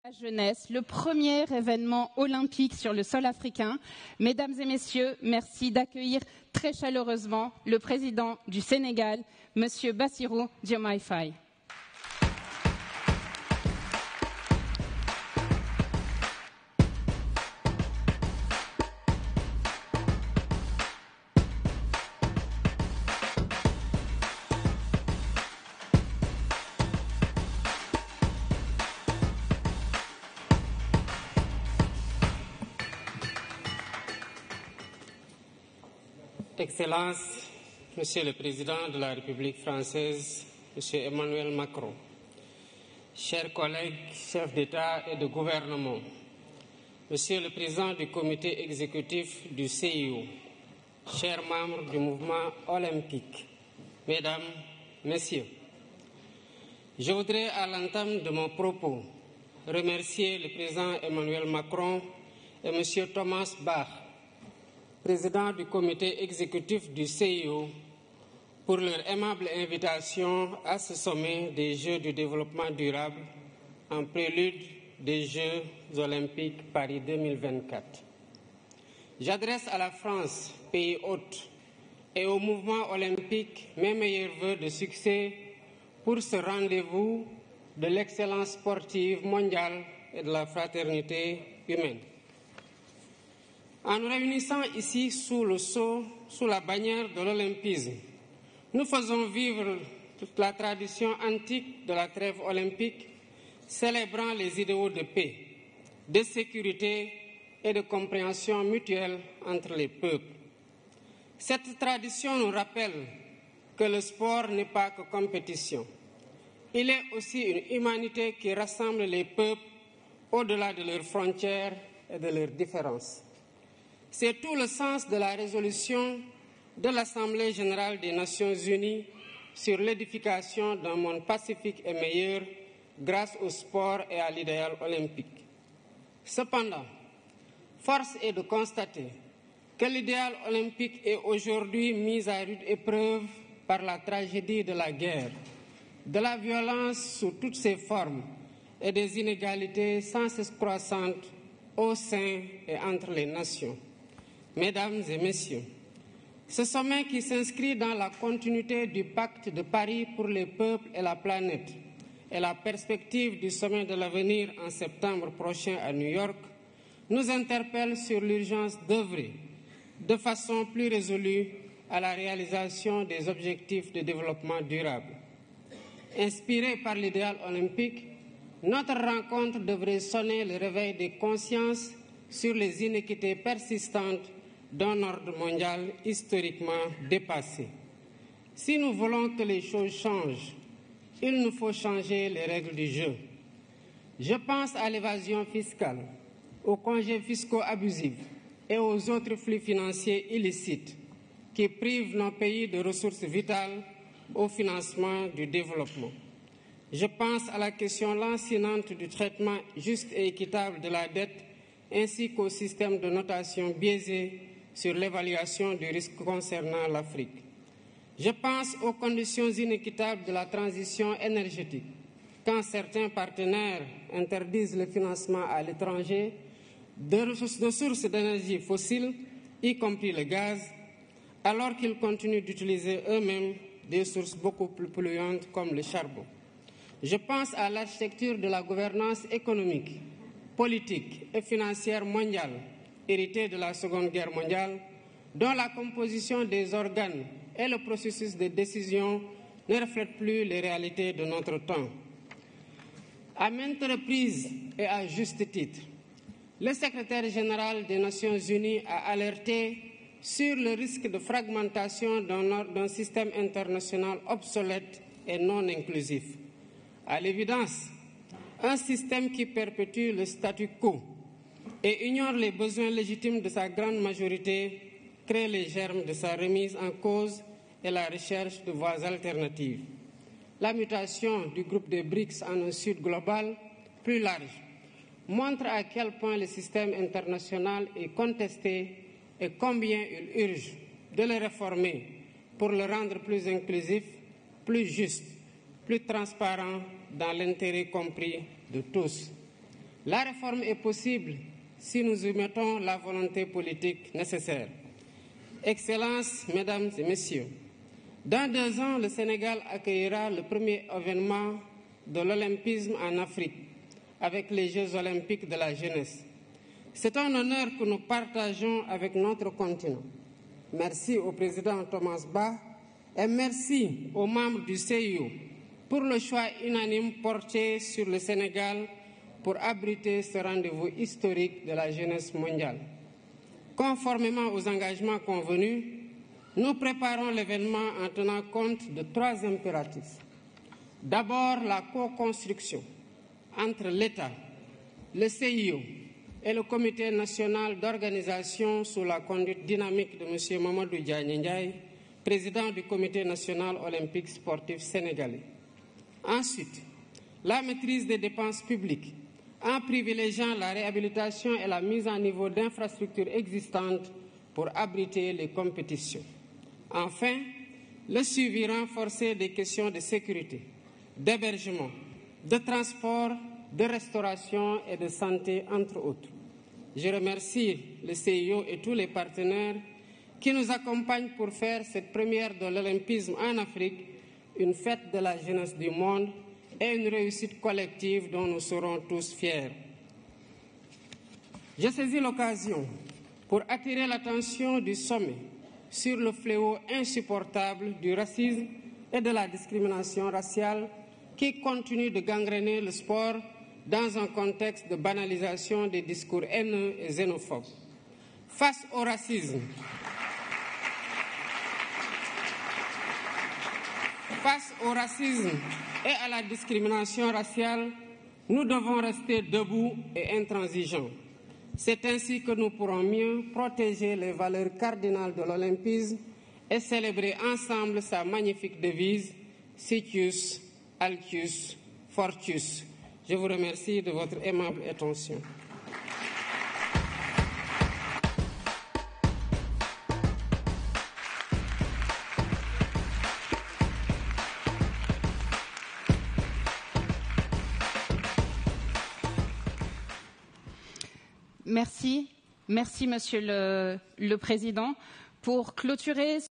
La jeunesse, le premier événement olympique sur le sol africain. Mesdames et messieurs, merci d'accueillir très chaleureusement le président du Sénégal, Monsieur Bassirou Diomaye Faye. Excellences, Monsieur le Président de la République française, Monsieur Emmanuel Macron, chers collègues, chefs d'État et de gouvernement, Monsieur le Président du Comité exécutif du CIO, chers membres du mouvement olympique, Mesdames, Messieurs, je voudrais à l'entame de mon propos remercier le Président Emmanuel Macron et Monsieur Thomas Bach, président du comité exécutif du CIO, pour leur aimable invitation à ce sommet des Jeux du développement durable en prélude des Jeux olympiques Paris 2024. J'adresse à la France, pays hôte, et au mouvement olympique mes meilleurs vœux de succès pour ce rendez-vous de l'excellence sportive mondiale et de la fraternité humaine. En nous réunissant ici sous le sceau, sous la bannière de l'olympisme, nous faisons vivre toute la tradition antique de la trêve olympique, célébrant les idéaux de paix, de sécurité et de compréhension mutuelle entre les peuples. Cette tradition nous rappelle que le sport n'est pas que compétition. Il est aussi une humanité qui rassemble les peuples au-delà de leurs frontières et de leurs différences. C'est tout le sens de la résolution de l'Assemblée générale des Nations unies sur l'édification d'un monde pacifique et meilleur grâce au sport et à l'idéal olympique. Cependant, force est de constater que l'idéal olympique est aujourd'hui mis à rude épreuve par la tragédie de la guerre, de la violence sous toutes ses formes et des inégalités sans cesse croissantes au sein et entre les nations. Mesdames et Messieurs, ce sommet qui s'inscrit dans la continuité du pacte de Paris pour les peuples et la planète et la perspective du sommet de l'avenir en septembre prochain à New York nous interpelle sur l'urgence d'œuvrer de façon plus résolue à la réalisation des objectifs de développement durable. Inspiré par l'idéal olympique, notre rencontre devrait sonner le réveil des consciences sur les inéquités persistantes d'un ordre mondial historiquement dépassé. Si nous voulons que les choses changent, il nous faut changer les règles du jeu. Je pense à l'évasion fiscale, aux congés fiscaux abusifs et aux autres flux financiers illicites qui privent nos pays de ressources vitales au financement du développement. Je pense à la question lancinante du traitement juste et équitable de la dette ainsi qu'au système de notation biaisé sur l'évaluation du risque concernant l'Afrique. Je pense aux conditions inéquitables de la transition énergétique, quand certains partenaires interdisent le financement à l'étranger de sources d'énergie fossiles, y compris le gaz, alors qu'ils continuent d'utiliser eux-mêmes des sources beaucoup plus polluantes comme le charbon. Je pense à l'architecture de la gouvernance économique, politique et financière mondiale, héritée de la Seconde Guerre mondiale, dont la composition des organes et le processus de décision ne reflètent plus les réalités de notre temps. À maintes reprises et à juste titre, le secrétaire général des Nations unies a alerté sur le risque de fragmentation d'un système international obsolète et non inclusif. À l'évidence, un système qui perpétue le statu quo et ignore les besoins légitimes de sa grande majorité crée les germes de sa remise en cause et la recherche de voies alternatives. La mutation du groupe des BRICS en un sud global plus large montre à quel point le système international est contesté et combien il urge de le réformer pour le rendre plus inclusif, plus juste, plus transparent dans l'intérêt compris de tous. La réforme est possible si nous y mettons la volonté politique nécessaire. Excellences, Mesdames et Messieurs, dans 2 ans, le Sénégal accueillera le premier événement de l'olympisme en Afrique avec les Jeux olympiques de la jeunesse. C'est un honneur que nous partageons avec notre continent. Merci au président Thomas Bach et merci aux membres du CIO pour le choix unanime porté sur le Sénégal pour abriter ce rendez-vous historique de la jeunesse mondiale. Conformément aux engagements convenus, nous préparons l'événement en tenant compte de 3 impératifs. D'abord, la co-construction entre l'État, le CIO et le Comité national d'organisation sous la conduite dynamique de M. Mamadou Diagne Ndiaye, président du Comité national olympique sportif sénégalais. Ensuite, la maîtrise des dépenses publiques en privilégiant la réhabilitation et la mise à niveau d'infrastructures existantes pour abriter les compétitions. Enfin, le suivi renforcé des questions de sécurité, d'hébergement, de transport, de restauration et de santé, entre autres. Je remercie le CIO et tous les partenaires qui nous accompagnent pour faire cette première de l'olympisme en Afrique une fête de la jeunesse du monde et une réussite collective dont nous serons tous fiers. Je saisis l'occasion pour attirer l'attention du sommet sur le fléau insupportable du racisme et de la discrimination raciale qui continue de gangréner le sport dans un contexte de banalisation des discours haineux et xénophobes. Face au racisme, et à la discrimination raciale, nous devons rester debout et intransigeants. C'est ainsi que nous pourrons mieux protéger les valeurs cardinales de l'olympisme et célébrer ensemble sa magnifique devise « Citius, Altius, Fortius ». Je vous remercie de votre aimable attention. Merci, Monsieur le Président. Pour clôturer